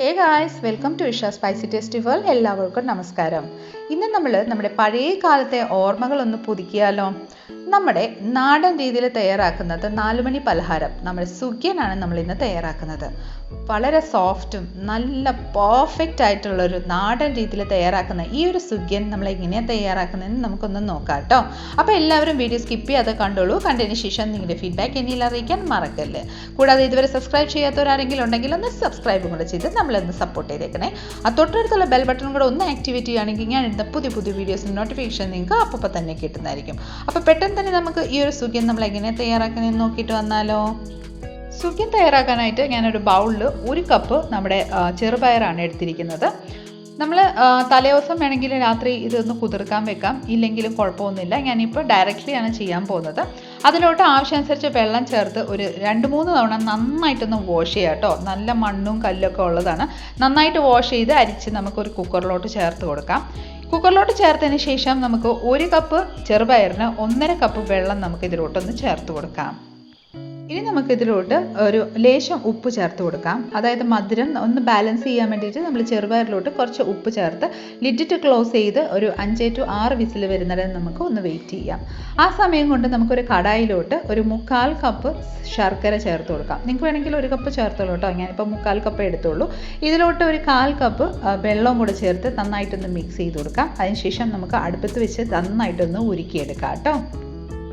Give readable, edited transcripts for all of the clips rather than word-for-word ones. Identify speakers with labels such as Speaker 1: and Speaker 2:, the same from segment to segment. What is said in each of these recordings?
Speaker 1: Hey guys, welcome to Isha spicy tasty world. എല്ലാവർക്കും നമസ്കാരം. ഇന്ന് നമ്മൾ നമ്മുടെ പഴയ കാലത്തെ ഓർമ്മകളൊന്ന് പുതുക്കിയാലോ. നമ്മുടെ നാടൻ രീതിയിൽ തയ്യാറാക്കുന്നത് 4 മണി പലഹാരം നമ്മുടെ സുഖിയനാണ് നമ്മൾ ഇന്ന് തയ്യാറാക്കുന്നത്. വളരെ സോഫ്റ്റും നല്ല പെർഫെക്റ്റ് ആയിട്ടുള്ളൊരു നാടൻ രീതിയിൽ തയ്യാറാക്കുന്ന ഈ ഒരു സുഖിയൻ നമ്മൾ എങ്ങനെയാണ് തയ്യാറാക്കുന്നതെന്ന് നമുക്കൊന്ന് നോക്കാം കേട്ടോ. അപ്പോൾ എല്ലാവരും വീഡിയോ സ്കിപ്പ് ചെയ്യാതെ കണ്ടോളൂ. കണ്ടതിന് ശേഷം നിങ്ങളുടെ ഫീഡ്ബാക്ക് എന്നിൽ അറിയിക്കാൻ മറക്കല്ലേ. കൂടാതെ ഇതുവരെ സബ്സ്ക്രൈബ് ചെയ്യാത്തവരാരെങ്കിലും ഉണ്ടെങ്കിൽ ഒന്ന് സബ്സ്ക്രൈബും കൂടെ ചെയ്ത് നമ്മളൊന്ന് സപ്പോർട്ട് ചെയ്തേക്കണേ. തൊട്ടടുത്തുള്ള ബെൽ ബട്ടൺ കൂടെ ഒന്ന് ആക്ടിവേറ്റ് ചെയ്യുകയാണെങ്കിൽ ഞാൻ ഇടുന്ന പുതിയ വീഡിയോസിൻ്റെ നോട്ടിഫിക്കേഷൻ നിങ്ങൾക്ക് അപ്പോൾ തന്നെ കിട്ടുന്നതായിരിക്കും. അപ്പോൾ പെട്ടെന്ന് തന്നെ നമുക്ക് ഈ ഒരു സുഖിയൻ നമ്മൾ എങ്ങനെ തയ്യാറാക്കുന്നതെന്ന് നോക്കിയിട്ട് വന്നാലോ. സുഖിയൻ തയ്യാറാക്കാനായിട്ട് ഞാനൊരു ബൗളിൽ 1 കപ്പ് നമ്മുടെ ചെറുപയറാണ് എടുത്തിരിക്കുന്നത്. നമ്മൾ തലേദിവസം വേണമെങ്കിൽ രാത്രി ഇതൊന്ന് കുതിർക്കാൻ വെക്കാം, ഇല്ലെങ്കിലും കുഴപ്പമൊന്നുമില്ല. ഞാനിപ്പോൾ ഡയറക്റ്റ്ലി ആണ് ചെയ്യാൻ പോകുന്നത്. അതിലോട്ട് ആവശ്യമനുസരിച്ച് വെള്ളം ചേർത്ത് ഒരു 2-3 തവണ നന്നായിട്ടൊന്ന് വാഷ് ചെയ്യാം കേട്ടോ. നല്ല മണ്ണും കല്ലൊക്കെ ഉള്ളതാണ്. നന്നായിട്ട് വാഷ് ചെയ്ത് അരിച്ച് നമുക്കൊരു കുക്കറിലോട്ട് ചേർത്ത് കൊടുക്കാം. കുക്കറിലോട്ട് ചേർത്തതിന് ശേഷം നമുക്ക് 1 കപ്പ് ചെറുപയറിന് 1.5 കപ്പ് വെള്ളം നമുക്ക് ഇതിലോട്ടൊന്ന് ചേർത്ത് കൊടുക്കാം. ഇനി നമുക്കിതിലോട്ട് ഒരു ലേശം ഉപ്പ് ചേർത്ത് കൊടുക്കാം. അതായത് മധുരം ഒന്ന് ബാലൻസ് ചെയ്യാൻ വേണ്ടിയിട്ട് നമ്മൾ ചെറുപയറിലോട്ട് കുറച്ച് ഉപ്പ് ചേർത്ത് ലിഡിട്ട് ക്ലോസ് ചെയ്ത് ഒരു 5 to 6 വിസിൽ വരുന്നത് നമുക്ക് ഒന്ന് വെയിറ്റ് ചെയ്യാം. ആ സമയം കൊണ്ട് നമുക്കൊരു കടായിലോട്ട് ഒരു 1/4 കപ്പ് ശർക്കര ചേർത്ത് കൊടുക്കാം. നിങ്ങൾക്ക് വേണമെങ്കിൽ 1 കപ്പ് ചേർത്തോളൂ കേട്ടോ. ഞാനിപ്പോൾ 1/4 കപ്പ് എടുത്തോളൂ. ഇതിലോട്ട് ഒരു 1/4 കപ്പ് വെള്ളവും കൂടെ ചേർത്ത് നന്നായിട്ടൊന്ന് മിക്സ് ചെയ്ത് കൊടുക്കാം. അതിനുശേഷം നമുക്ക് അടുപ്പത്ത് വെച്ച് നന്നായിട്ടൊന്ന് ഉരുക്കിയെടുക്കാം കേട്ടോ.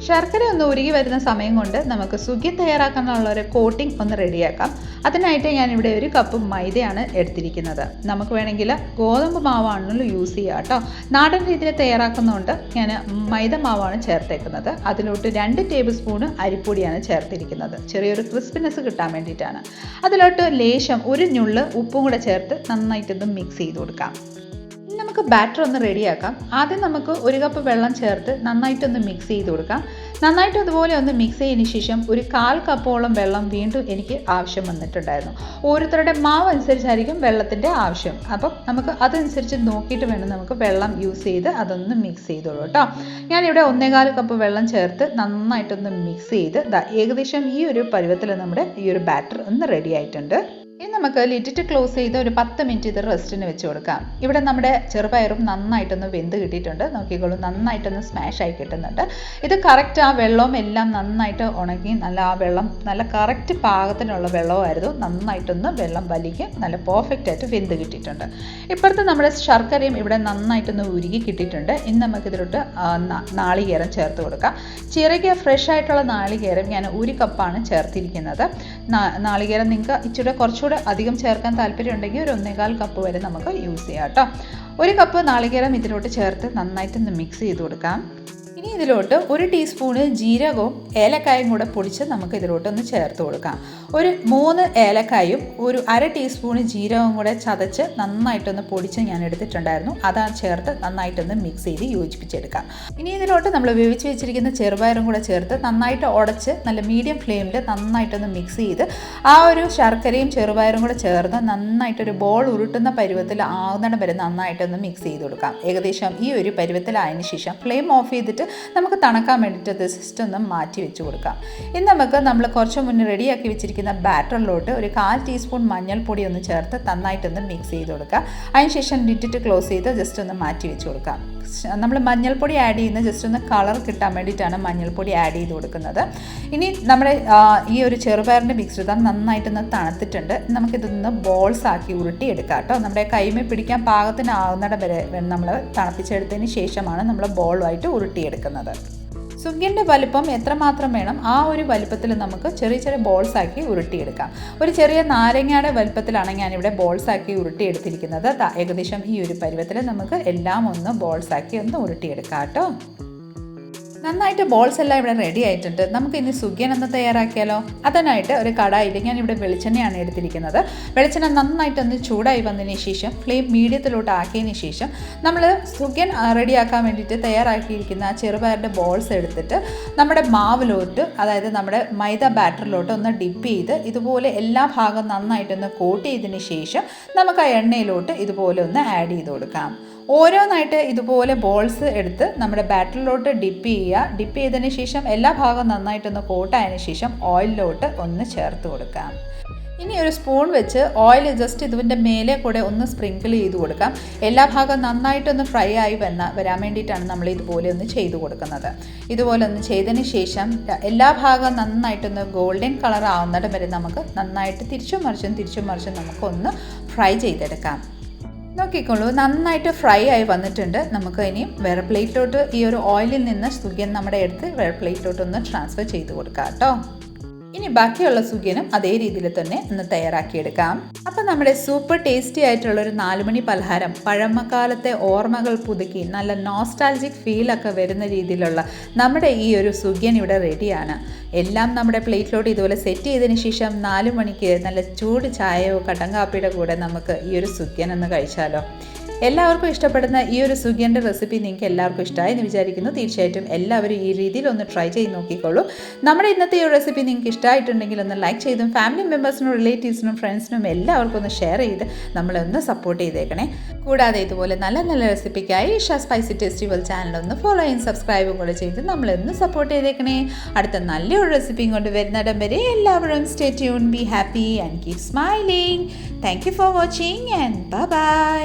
Speaker 1: ശർക്കര ഒന്ന് ഉരുകി വരുന്ന സമയം കൊണ്ട് നമുക്ക് സുഖിയൻ തയ്യാറാക്കാനുള്ള ഒരു കോട്ടിംഗ് ഒന്ന് റെഡിയാക്കാം. അതിനായിട്ട് ഞാനിവിടെ 1 കപ്പ് മൈദയാണ് എടുത്തിരിക്കുന്നത്. നമുക്ക് വേണമെങ്കിൽ ഗോതമ്പ് മാവാണല്ലോ യൂസ് ചെയ്യുക കേട്ടോ. നാടൻ രീതിയിൽ തയ്യാറാക്കുന്നതുകൊണ്ട് ഞാൻ മൈദ മാവാണ് ചേർത്തേക്കുന്നത്. അതിലോട്ട് 2 ടേബിൾ സ്പൂണ് അരിപ്പൊടിയാണ് ചേർത്തിരിക്കുന്നത്. ചെറിയൊരു ക്രിസ്പിനെസ് കിട്ടാൻ വേണ്ടിയിട്ടാണ്. അതിലോട്ട് ലേശം 1 നുള്ള് ഉപ്പും കൂടെ ചേർത്ത് നന്നായിട്ടൊന്ന് മിക്സ് ചെയ്ത് കൊടുക്കാം. നമുക്ക് ബാറ്റർ ഒന്ന് റെഡിയാക്കാം. ആദ്യം നമുക്ക് 1 കപ്പ് വെള്ളം ചേർത്ത് നന്നായിട്ടൊന്ന് മിക്സ് ചെയ്ത് കൊടുക്കാം. നന്നായിട്ട് അതുപോലെ ഒന്ന് മിക്സ് ചെയ്തതിന് ശേഷം ഒരു 1/4 കപ്പോളം വെള്ളം വീണ്ടും എനിക്ക് ആവശ്യം വന്നിട്ടുണ്ടായിരുന്നു. ഓരോരുത്തരുടെ മാവ് അനുസരിച്ചായിരിക്കും വെള്ളത്തിൻ്റെ ആവശ്യം. അപ്പം നമുക്ക് അതനുസരിച്ച് നോക്കിയിട്ട് വേണം നമുക്ക് വെള്ളം യൂസ് ചെയ്ത് അതൊന്ന് മിക്സ് ചെയ്തോളൂ കേട്ടോ. ഞാനിവിടെ 1/4 കപ്പ് വെള്ളം ചേർത്ത് നന്നായിട്ടൊന്ന് മിക്സ് ചെയ്ത് ഏകദേശം ഈ ഒരു പരുവത്തിൽ നമ്മുടെ ഈ ഒരു ബാറ്റർ ഒന്ന് റെഡി ആയിട്ടുണ്ട്. ഇനി നമുക്ക് ലിഡിട്ട് ക്ലോസ് ചെയ്ത് ഒരു 10 മിനിറ്റ് ഇത് റെസ്റ്റിന് വെച്ച് കൊടുക്കാം. ഇവിടെ നമ്മുടെ ചെറുപയറും നന്നായിട്ടൊന്ന് വെന്ത് കിട്ടിയിട്ടുണ്ട്. നോക്കിക്കോളൂ, നന്നായിട്ടൊന്ന് സ്മാഷ് ആയി കിട്ടുന്നുണ്ട്. ഇത് കറക്റ്റ് ആ വെള്ളവും എല്ലാം നന്നായിട്ട് ഉണങ്ങി നല്ല ആ വെള്ളം നല്ല കറക്റ്റ് പാകത്തിനുള്ള വെള്ളമായിരുന്നു. നന്നായിട്ടൊന്ന് വെള്ളം വലിക്ക് നല്ല പെർഫെക്റ്റ് ആയിട്ട് വെന്ത് കിട്ടിയിട്ടുണ്ട്. ഇപ്പോഴത്തെ നമ്മുടെ ശർക്കരയും ഇവിടെ നന്നായിട്ടൊന്ന് ഉരുകി കിട്ടിയിട്ടുണ്ട്. ഇനി നമുക്കിതിലോട്ട് നാളികേരം ചേർത്ത് കൊടുക്കാം. ചെറിയ ഫ്രഷ് ആയിട്ടുള്ള നാളികേരം ഞാൻ 1 കപ്പാണ് ചേർത്തിരിക്കുന്നത്. നാളികേരം നിങ്ങൾക്ക് ഇച്ചിരി കുറച്ചുകൂടെ അധികം ചേർക്കാൻ താല്പര്യം ഉണ്ടെങ്കിൽ ഒരു 1/4 കപ്പ് വരെ നമുക്ക് യൂസ് ചെയ്യാം കേട്ടോ. 1 കപ്പ് നാളികേരം ഇതിലോട്ട് ചേർത്ത് നന്നായിട്ടൊന്ന് മിക്സ് ചെയ്ത് കൊടുക്കാം. ഇനി ഇതിലോട്ട് 1 ടീസ്പൂണ് ജീരകവും ഏലക്കായും കൂടെ പൊടിച്ച് നമുക്ക് ഇതിലോട്ടൊന്ന് ചേർത്ത് കൊടുക്കാം. ഒരു 3 ഏലക്കായും ഒരു 1/2 ടീസ്പൂണ് ജീരകവും കൂടെ ചതച്ച് നന്നായിട്ടൊന്ന് പൊടിച്ച് ഞാൻ എടുത്തിട്ടുണ്ടായിരുന്നു. അതാ ചേർത്ത് നന്നായിട്ടൊന്ന് മിക്സ് ചെയ്ത് യോജിപ്പിച്ചെടുക്കാം. ഇനി ഇതിലോട്ട് നമ്മൾ വേവിച്ച് വെച്ചിരിക്കുന്ന ചെറുപയറും കൂടെ ചേർത്ത് നന്നായിട്ട് ഉടച്ച് നല്ല മീഡിയം ഫ്ലെയിമിൽ നന്നായിട്ടൊന്ന് മിക്സ് ചെയ്ത് ആ ഒരു ശർക്കരയും ചെറുപയറും കൂടെ ചേർന്ന് നന്നായിട്ടൊരു ബോൾ ഉരുട്ടുന്ന പരുവത്തിൽ ആകുന്നിടം വരെ നന്നായിട്ടൊന്ന് മിക്സ് ചെയ്ത് കൊടുക്കാം. ഏകദേശം ഈ ഒരു പരുവത്തിലായതിനു ശേഷം ഫ്ലെയിം ഓഫ് ചെയ്തിട്ട് നമുക്ക് തണുക്കാൻ വേണ്ടിയിട്ട് ഇത് ജസ്റ്റ് ഒന്ന് മാറ്റി വെച്ച് കൊടുക്കാം. ഇനി നമുക്ക് നമ്മൾ കുറച്ച് മുന്നേ റെഡിയാക്കി വെച്ചിരിക്കുന്ന ബാറ്ററിലോട്ട് ഒരു 1/4 ടീസ്പൂൺ മഞ്ഞൾപ്പൊടി ഒന്ന് ചേർത്ത് നന്നായിട്ടൊന്ന് മിക്സ് ചെയ്ത് കൊടുക്കുക. അതിനുശേഷം ലിഡിട്ട് ക്ലോസ് ചെയ്ത് ജസ്റ്റ് ഒന്ന് മാറ്റി വെച്ച് കൊടുക്കാം. നമ്മൾ മഞ്ഞൾപ്പൊടി ആഡ് ചെയ്യുന്നത് ജസ്റ്റ് ഒന്ന് കളർ കിട്ടാൻ വേണ്ടിയിട്ടാണ് മഞ്ഞൾപ്പൊടി ആഡ് ചെയ്ത് കൊടുക്കുന്നത്. ഇനി നമ്മുടെ ഈ ഒരു ചെറുപയറിൻ്റെ മിക്സ് നന്നായിട്ടൊന്ന് തണുത്തിട്ടുണ്ട്. നമുക്കിതൊന്ന് ബോൾസ് ആക്കി ഉരുട്ടിയെടുക്കാം കേട്ടോ. നമ്മുടെ കൈമേ പിടിക്കാൻ പാകത്തിനാകുന്നിടം വരെ നമ്മൾ തണുപ്പിച്ചെടുത്തതിന് ശേഷമാണ് നമ്മൾ ബോളുമായിട്ട് ഉരുട്ടിയെടുക്കുന്നത്. സുഖിയൻ്റെ വലുപ്പം എത്രമാത്രം വേണം ആ ഒരു വലുപ്പത്തിൽ നമുക്ക് ചെറിയ ബോൾസ് ആക്കി ഉരുട്ടിയെടുക്കാം. ഒരു ചെറിയ നാരങ്ങയുടെ വലുപ്പത്തിലാണ് ഞാനിവിടെ ബോൾസ് ആക്കി ഉരുട്ടിയെടുത്തിരിക്കുന്നത്. ഏകദേശം ഈ ഒരു പരുവത്തിൽ നമുക്ക് എല്ലാം ഒന്ന് ബോൾസ് ആക്കി ഒന്ന് ഉരുട്ടിയെടുക്കാം കേട്ടോ. നന്നായിട്ട് ബോൾസ് എല്ലാം ഇവിടെ റെഡി ആയിട്ടുണ്ട്. നമുക്ക് ഇനി സുഖിയൻ ഒന്ന് തയ്യാറാക്കിയാലോ. അതിനായിട്ട് ഒരു കടായിൽ ഞാനിവിടെ വെളിച്ചെണ്ണയാണ് എടുത്തിരിക്കുന്നത്. വെളിച്ചെണ്ണ നന്നായിട്ടൊന്ന് ചൂടായി വന്നതിന് ശേഷം ഫ്ലെയിം മീഡിയത്തിലോട്ട് ആക്കിയതിന് ശേഷം നമ്മൾ സുഖിയൻ റെഡിയാക്കാൻ വേണ്ടിയിട്ട് തയ്യാറാക്കിയിരിക്കുന്ന ചെറുപയറിൻ്റെ ബോൾസ് എടുത്തിട്ട് നമ്മുടെ മാവിലോട്ട്, അതായത് നമ്മുടെ മൈദ ബാറ്ററിലോട്ട് ഒന്ന് ഡിപ്പ് ചെയ്ത് ഇതുപോലെ എല്ലാ ഭാഗവും നന്നായിട്ടൊന്ന് കോട്ട് ചെയ്തതിന് ശേഷം നമുക്ക് ആ എണ്ണയിലോട്ട് ഇതുപോലെ ഒന്ന് ആഡ് ചെയ്ത് കൊടുക്കാം. ഓരോന്നായിട്ട് ഇതുപോലെ ബോൾസ് എടുത്ത് നമ്മുടെ ബാറ്ററിലോട്ട് ഡിപ്പ് ചെയ്യുക. ഡിപ്പ് ചെയ്തതിന് ശേഷം എല്ലാ ഭാഗവും നന്നായിട്ടൊന്ന് കോട്ടായതിന് ശേഷം ഓയിലിലോട്ട് ഒന്ന് ചേർത്ത് കൊടുക്കാം. ഇനി ഒരു സ്പൂൺ വെച്ച് ഓയിൽ ജസ്റ്റ് ഇതിൻ്റെ മേലെ കൂടെ ഒന്ന് സ്പ്രിങ്കിൾ ചെയ്ത് കൊടുക്കാം. എല്ലാ ഭാഗവും നന്നായിട്ടൊന്ന് ഫ്രൈ ആയി വരാൻ വേണ്ടിയിട്ടാണ് നമ്മൾ ഇതുപോലെ ഒന്ന് ചെയ്ത് കൊടുക്കുന്നത്. ഇതുപോലെ ഒന്ന് ചെയ്തതിന് ശേഷം എല്ലാ ഭാഗവും നന്നായിട്ടൊന്ന് ഗോൾഡൻ കളർ ആവുന്നിടം വരെ നമുക്ക് നന്നായിട്ട് തിരിച്ചും മറിച്ചും നമുക്കൊന്ന് ഫ്രൈ ചെയ്തെടുക്കാം. നോക്കിക്കോളൂ, നന്നായിട്ട് ഫ്രൈ ആയി വന്നിട്ടുണ്ട്. നമുക്ക് ഇനിയും വേറെ പ്ലേറ്റിലോട്ട് ഈ ഒരു ഓയിലിൽ നിന്ന് സുഗിയൻ നമ്മുടെ എടുത്ത് വേറെ പ്ലേറ്റിലോട്ടൊന്ന് ട്രാൻസ്ഫർ ചെയ്ത് കൊടുക്കാം കേട്ടോ. ഇനി ബാക്കിയുള്ള സുഗിയനും അതേ രീതിയിൽ തന്നെ ഒന്ന് തയ്യാറാക്കിയെടുക്കാം. അപ്പം നമ്മുടെ സൂപ്പർ ടേസ്റ്റി ആയിട്ടുള്ളൊരു 4 മണി പലഹാരം, പഴമക്കാലത്തെ ഓർമ്മകൾ പുതുക്കി നല്ല നോസ്റ്റാൾജിക് ഫീലൊക്കെ വരുന്ന രീതിയിലുള്ള നമ്മുടെ ഈ ഒരു സുഗിയൻ ഇവിടെ റെഡിയാണ്. എല്ലാം നമ്മുടെ പ്ലേറ്റിലോട്ട് ഇതുപോലെ സെറ്റ് ചെയ്തതിന് ശേഷം 4 മണിക്ക് നല്ല ചൂട് ചായയോ കട്ടൻ കാപ്പിയുടെ കൂടെ നമുക്ക് ഈ ഒരു സുഗിയൻ ഒന്ന് കഴിച്ചാലോ. എല്ലാവർക്കും ഇഷ്ടപ്പെടുന്ന ഈ ഒരു സുഗിയൻ്റെ റെസിപ്പി നിങ്ങൾക്ക് എല്ലാവർക്കും ഇഷ്ടമായി എന്ന് വിചാരിക്കുന്നു. തീർച്ചയായിട്ടും എല്ലാവരും ഈ രീതിയിൽ ഒന്ന് ട്രൈ ചെയ്ത് നോക്കിക്കോളൂ. നമ്മുടെ ഇന്നത്തെ ഈ റെസിപ്പി നിങ്ങൾക്ക് ഇഷ്ടമായിട്ടുണ്ടെങ്കിൽ ഒന്ന് ലൈക്ക് ചെയ്തും ഫാമിലി മെമ്പേഴ്സിനും റിലേറ്റീവ്സിനും ഫ്രണ്ട്സിനും എല്ലാവർക്കും ഒന്ന് ഷെയർ ചെയ്ത് നമ്മളൊന്ന് സപ്പോർട്ട് ചെയ്തേക്കണേ. കൂടാതെ ഇതുപോലെ നല്ല നല്ല റെസിപ്പിക്കായി ഇഷ സ്പൈസി ടെസ്റ്റിവൽ ചാനലൊന്ന് ഫോളോ ചെയ്യും സബ്സ്ക്രൈബും കൂടെ ചെയ്ത് നമ്മളൊന്ന് സപ്പോർട്ട് ചെയ്തേക്കണേ. അടുത്ത നല്ലൊരു റെസിപ്പിയും കൊണ്ട് വരുന്നിടം വരെ എല്ലാവരും stay tune, be happy and keep smiling. Thank you for watching and bye bye.